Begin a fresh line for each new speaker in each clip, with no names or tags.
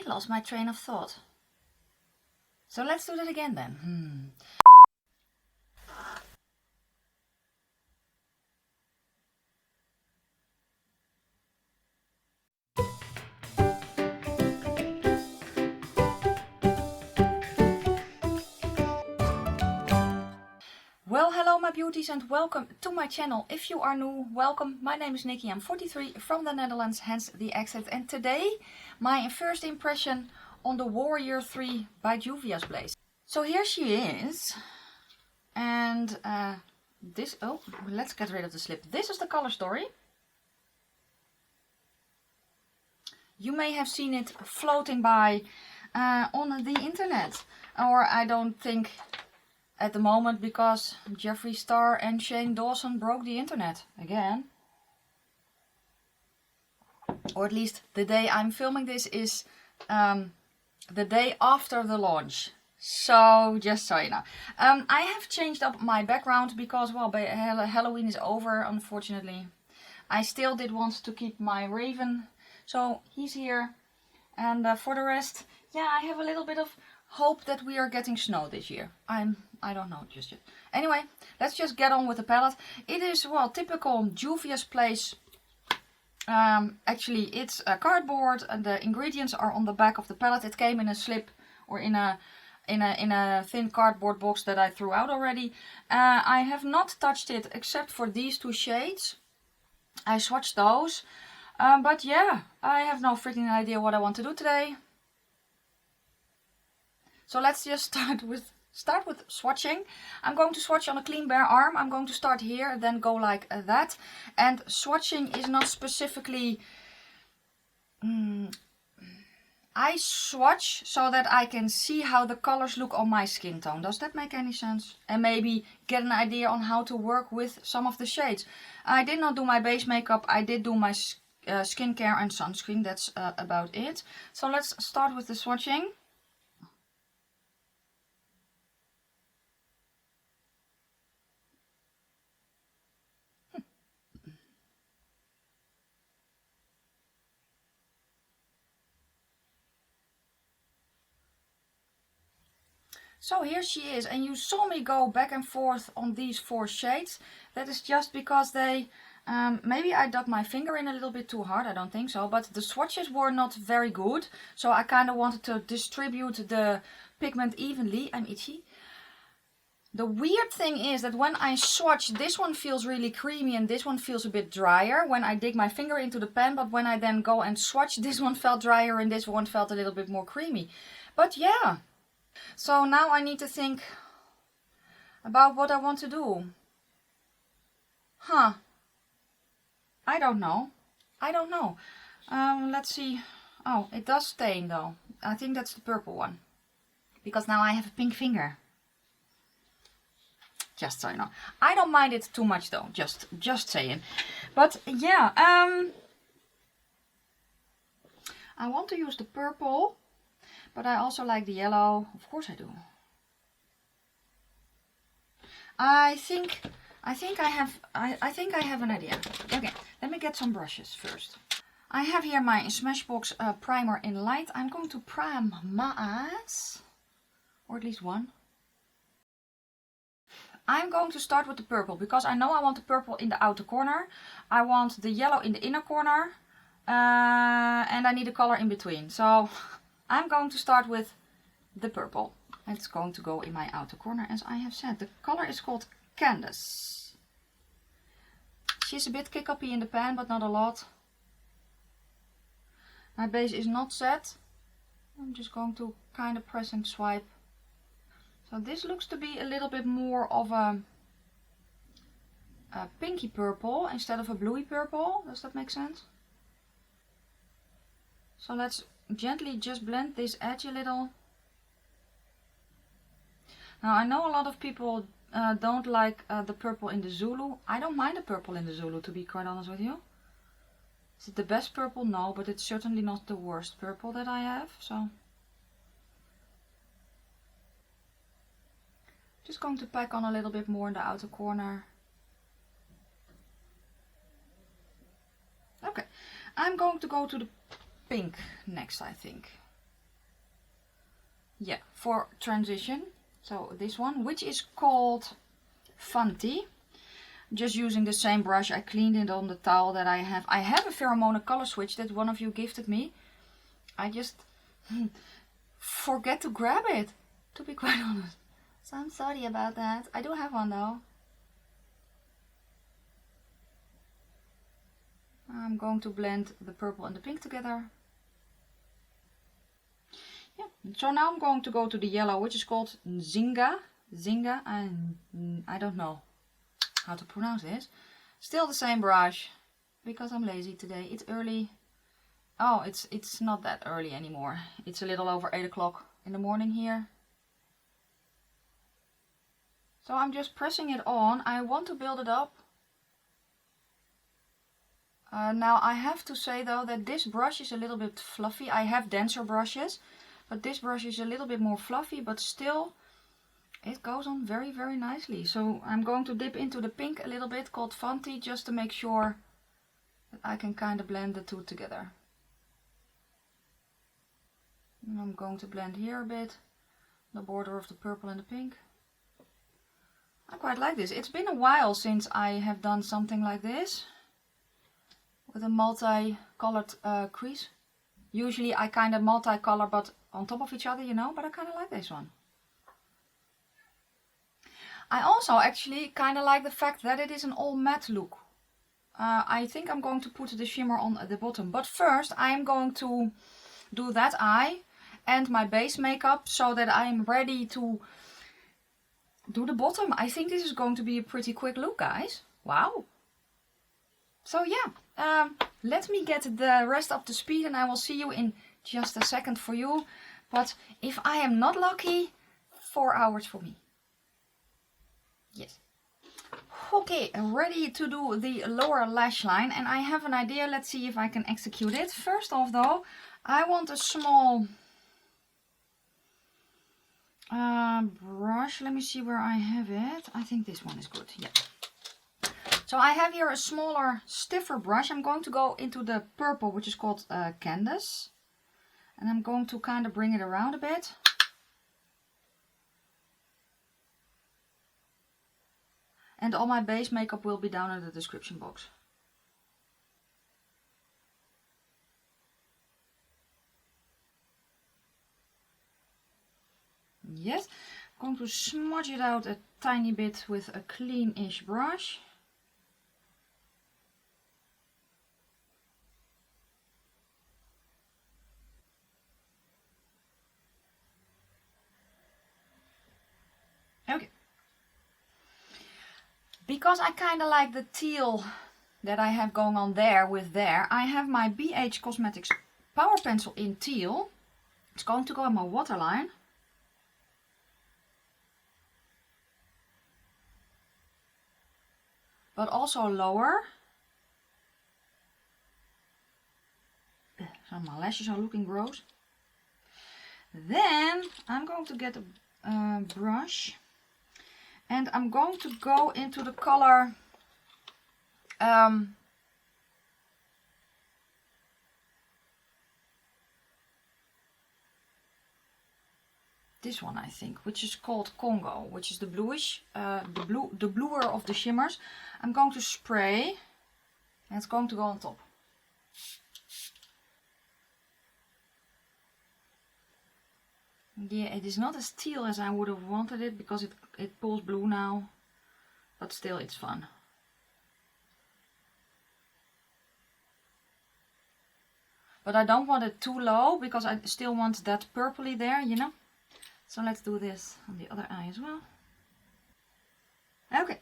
lost my train of thought. So let's do that again then. Well, hello my beauties and welcome to my channel. If you are new, welcome. My name is Nikki, I'm 43 from the Netherlands, hence the accent. And today, my first impression on the Warrior 3 by Juvia's Blaze. So here she is. And let's get rid of the slip. This is the color story. You may have seen it floating by on the internet. Or I don't think at the moment, because Jeffree Star and Shane Dawson broke the internet again. Or at least the day I'm filming this is the day after the launch. So, just so you know. I have changed up my background because, well, Halloween is over, unfortunately. I still did want to keep my Raven, so he's here. And for the rest, yeah, I have a little bit of hope that we are getting snow this year. I don't know just yet. Anyway, let's just get on with the palette. It is, well, typical Juvia's Place. Actually, it's a cardboard and the ingredients are on the back of the palette. It came in a slip or in a thin cardboard box that I threw out already. I have not touched it except for these two shades. I swatched those. But yeah, I have no freaking idea what I want to do today. So let's just start with swatching. I'm going to swatch on a clean bare arm. I'm going to start here, then go like that. And swatching is not specifically... I swatch so that I can see how the colors look on my skin tone. Does that make any sense? And maybe get an idea on how to work with some of the shades. I did not do my base makeup. I did do my skincare and sunscreen. That's about it. So let's start with the swatching. So here she is, and you saw me go back and forth on these four shades. That is just because they, maybe I dug my finger in a little bit too hard, I don't think so, but the swatches were not very good. So I kind of wanted to distribute the pigment evenly. I'm itchy. The weird thing is that when I swatch, this one feels really creamy and this one feels a bit drier when I dig my finger into the pan, but when I then go and swatch, this one felt drier and this one felt a little bit more creamy. But yeah. So now I need to think about what I want to do. I don't know. Let's see. Oh, it does stain though. I think that's the purple one. Because now I have a pink finger. Just so you know. I don't mind it too much though. Just saying. But yeah. I want to use the purple. But I also like the yellow. Of course I do. I think I have an idea. Okay, let me get some brushes first. I have here my Smashbox primer in light. I'm going to prime my eyes. Or at least one. I'm going to start with the purple because I know I want the purple in the outer corner. I want the yellow in the inner corner. And I need a color in between. So I'm going to start with the purple. It's going to go in my outer corner, as I have said. The color is called Candace. She's a bit kick-uppy in the pan, but not a lot. My base is not set. I'm just going to kind of press and swipe. So this looks to be a little bit more of a pinky purple instead of a bluey purple. Does that make sense? So let's gently just blend this edge a little. Now I know a lot of people don't like the purple in the Zulu. I don't mind the purple in the Zulu, to be quite honest with you. Is it the best purple? No, but it's certainly not the worst purple that I have. So just going to pack on a little bit more in the outer corner. Okay, I'm going to go to the pink next, I think. Yeah, for transition. So this one, which is called Fanti. Just using the same brush, I cleaned it on the towel that I have. I have a Pheromone color switch that one of you gifted me. I just forget to grab it, to be quite honest. So I'm sorry about that. I do have one though. I'm going to blend the purple and the pink together. Yeah, so now I'm going to go to the yellow, which is called Zinga. Zinga, I don't know how to pronounce this. Still the same brush, because I'm lazy today. It's early. Oh, it's not that early anymore. It's a little over 8 o'clock in the morning here. So I'm just pressing it on. I want to build it up. Now I have to say though that this brush is a little bit fluffy. I have denser brushes, but this brush is a little bit more fluffy, but still it goes on very, very nicely. So I'm going to dip into the pink a little bit, called Fanti, just to make sure that I can kind of blend the two together. And I'm going to blend here a bit, the border of the purple and the pink. I quite like this. It's been a while since I have done something like this, with a multi-colored crease. Usually I kind of multi-color but on top of each other, you know, but I kind of like this one. I also actually kind of like the fact that it is an all matte look. I think I'm going to put the shimmer on the bottom, but first I am going to do that eye and my base makeup so that I'm ready to do the bottom. I think this is going to be a pretty quick look, guys. Wow. So yeah, let me get the rest up to speed and I will see you in just a second for you. But if I am not lucky, 4 hours for me. Yes. Okay, ready to do the lower lash line, and I have an idea. Let's see if I can execute it. First off though, I want a small brush. Let me see where I have it. I think this one is good. Yeah. So I have here a smaller, stiffer brush. I'm going to go into the purple, which is called Candace. And I'm going to kind of bring it around a bit. And all my base makeup will be down in the description box. Yes, I'm going to smudge it out a tiny bit with a clean-ish brush. Okay. Because I kind of like the teal that I have going on there with there, I have my BH Cosmetics Power Pencil in teal. It's going to go in my waterline. But also lower. So my lashes are looking gross. Then I'm going to get a brush. And I'm going to go into the color this one, I think, which is called Congo, which is the bluish, the bluer of the shimmers. I'm going to spray, and it's going to go on top. Yeah, it is not as teal as I would have wanted it, because it pulls blue now, but still it's fun. But I don't want it too low, because I still want that purpley there, you know. So let's do this on the other eye as well. Okay.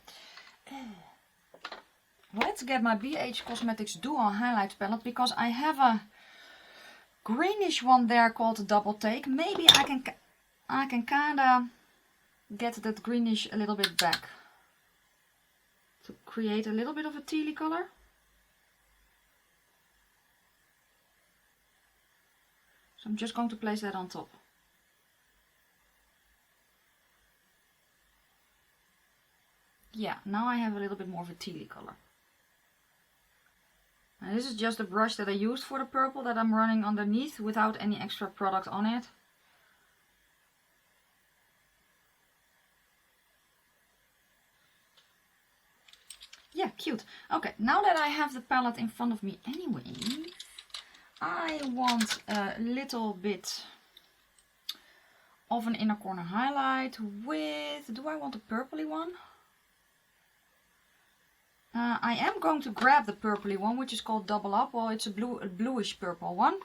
Let's get my BH Cosmetics Duo Highlight Palette, because I have a greenish one there called Double Take. Maybe I can kind of get that greenish a little bit back to create a little bit of a tealy color. So I'm just going to place that on top. Yeah, now I have a little bit more of a tealy color. And this is just a brush that I used for the purple that I'm running underneath without any extra product on it. Yeah, cute. Okay, now that I have the palette in front of me anyway, I want a little bit of an inner corner highlight with, do I want a purpley one? I am going to grab the purpley one, which is called Double Up. Well, it's a bluish purple one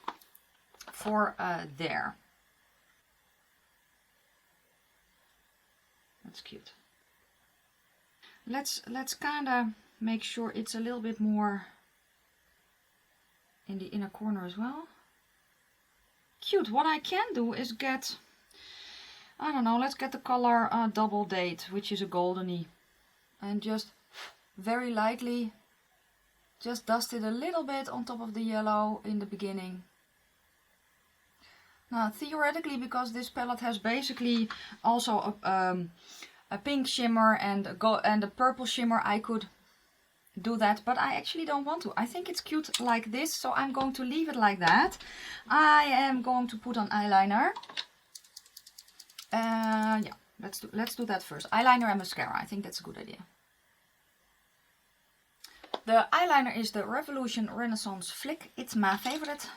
for there. That's cute. Let's kind of make sure it's a little bit more in the inner corner as well. Cute. What I can do is get, I don't know, let's get the color Double Date, which is a goldeny, and just very lightly just dust it a little bit on top of the yellow in the beginning. Now theoretically, because this palette has basically also a pink shimmer and a purple shimmer, I could do that, but I actually don't want to. I think it's cute like this, so I'm going to leave it like that. I am going to put on eyeliner. Yeah, let's do that first. Eyeliner and mascara. I think that's a good idea. The eyeliner is the Revolution Renaissance Flick. It's my favorite.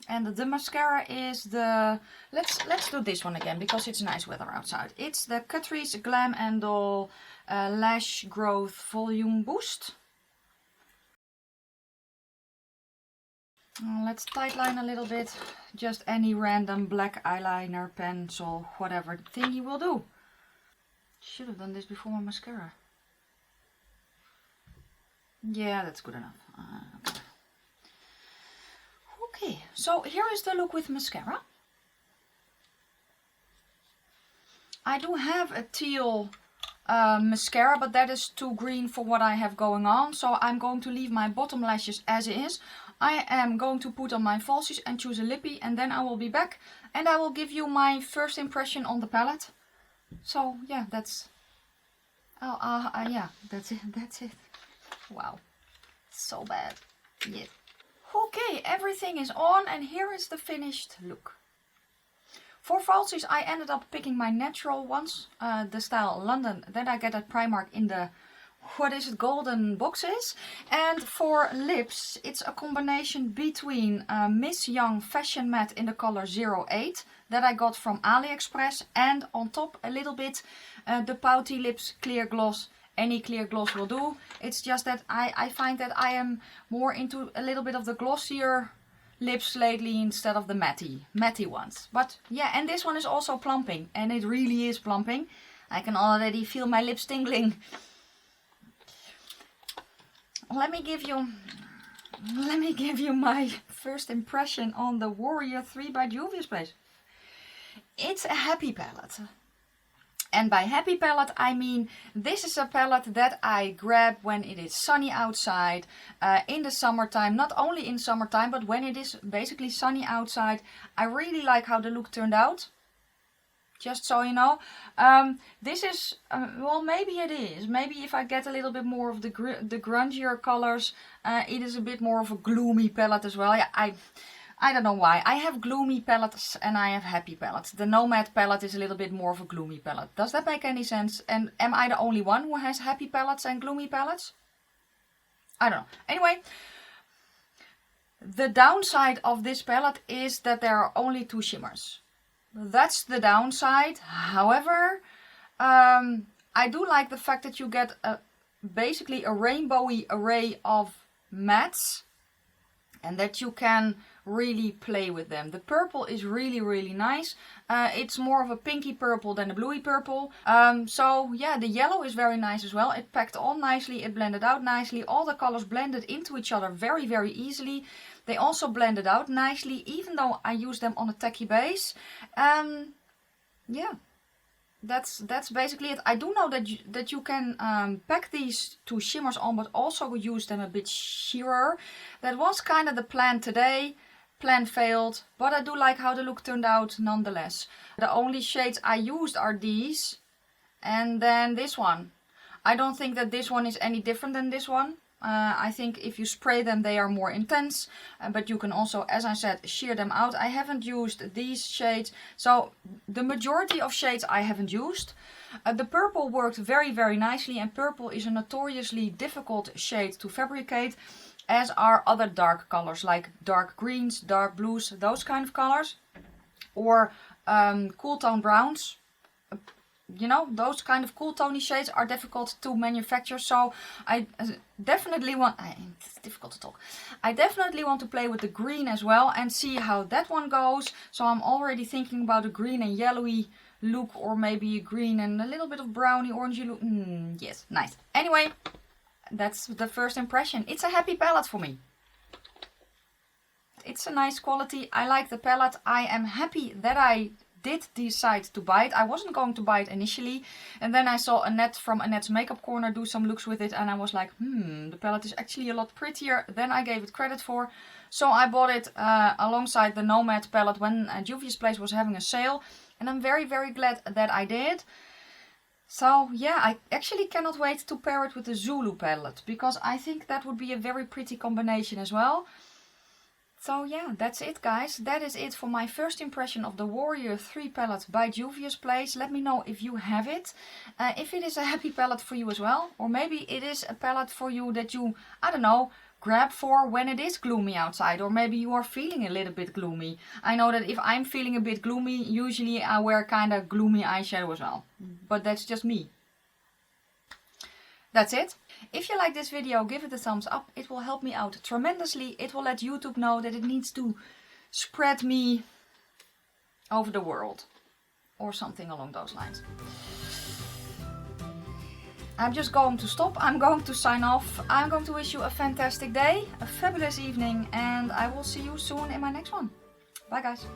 And the mascara is the, let's do this one again because it's nice weather outside. It's the Catrice Glam and Doll Lash Growth Volume Boost. Let's tightline a little bit. Just any random black eyeliner, pencil, whatever thing you will do. Should have done this before my mascara. Yeah, that's good enough. Okay. Okay, so here is the look with mascara. I do have a teal mascara, but that is too green for what I have going on. So I'm going to leave my bottom lashes as is. I am going to put on my falsies and choose a lippy, and then I will be back and I will give you my first impression on the palette. So yeah, that's yeah, that's it. Wow, so bad. Yeah. Okay, everything is on and here is the finished look. For falsies I ended up picking my natural ones, the style London, that I get at Primark in the, what is it, golden boxes. And for lips it's a combination between Miss Young Fashion Matte in the color 08 that I got from AliExpress, and on top a little bit the Pouty Lips Clear Gloss. Any clear gloss will do. It's just that I find that I am more into a little bit of the glossier lips lately instead of the matte ones. But yeah, and this one is also plumping, and it really is plumping. I can already feel my lips tingling. Let me give you my first impression on the Warrior 3 by Juvia's Place. It's a happy palette. And by happy palette I mean this is a palette that I grab when it is sunny outside in the summertime. Not only in summertime, but when it is basically sunny outside. I really like how the look turned out. Just so you know. This is, well, maybe it is. Maybe if I get a little bit more of the grungier colors, it is a bit more of a gloomy palette as well. Yeah, I don't know why. I have gloomy palettes and I have happy palettes. The Nomad palette is a little bit more of a gloomy palette. Does that make any sense? And am I the only one who has happy palettes and gloomy palettes? I don't know. Anyway, the downside of this palette is that there are only 2 shimmers. That's the downside. However, I do like the fact that you get basically a rainbowy array of mattes and that you can really play with them. The purple is really nice. It's more of a pinky purple than a bluey purple. So yeah, the yellow is very nice as well. It packed on nicely, it blended out nicely. All the colors blended into each other very easily. They also blended out nicely, even though I used them on a tacky base. Yeah, that's basically it. I do know that you can pack these 2 shimmers on, but also use them a bit sheerer. That was kind of the plan today. Plan failed, but I do like how the look turned out nonetheless. The only shades I used are these and then this one. I don't think that this one is any different than this one. I think if you spray them, they are more intense, but you can also, as I said, sheer them out. I haven't used these shades, so the majority of shades I haven't used. The purple worked very, very nicely, and purple is a notoriously difficult shade to fabricate, as are other dark colors like dark greens, dark blues, those kind of colors, or cool tone browns. You know, those kind of cool tony shades are difficult to manufacture, so I definitely want, it's difficult to talk. I definitely want to play with the green as well and see how that one goes. So I'm already thinking about a green and yellowy look, or maybe a green and a little bit of browny orangey look. Yes, nice. Anyway, that's the first impression. It's a happy palette for me. It's a nice quality. I like the palette. I am happy that I did decide to buy it. I wasn't going to buy it initially, and then I saw Annette from Annette's Makeup Corner do some looks with it, and I was like, the palette is actually a lot prettier than I gave it credit for. So I bought it alongside the Nomad palette when Juvia's Place was having a sale, and I'm very, very glad that I did. So yeah, I actually cannot wait to pair it with the Zulu palette, because I think that would be a very pretty combination as well. So yeah, that's it guys. That is it for my first impression of the Warrior 3 palette by Juvia's Place. Let me know if you have it. If it is a happy palette for you as well. Or maybe it is a palette for you that you, I don't know, grab for when it is gloomy outside. Or maybe you are feeling a little bit gloomy. I know that if I'm feeling a bit gloomy, usually I wear kind of gloomy eyeshadow as well. But that's just me. That's it. If you like this video, give it a thumbs up. It will help me out tremendously. It will let YouTube know that it needs to spread me over the world. Or something along those lines. I'm just going to stop. I'm going to sign off. I'm going to wish you a fantastic day, a fabulous evening, and I will see you soon in my next one. Bye guys.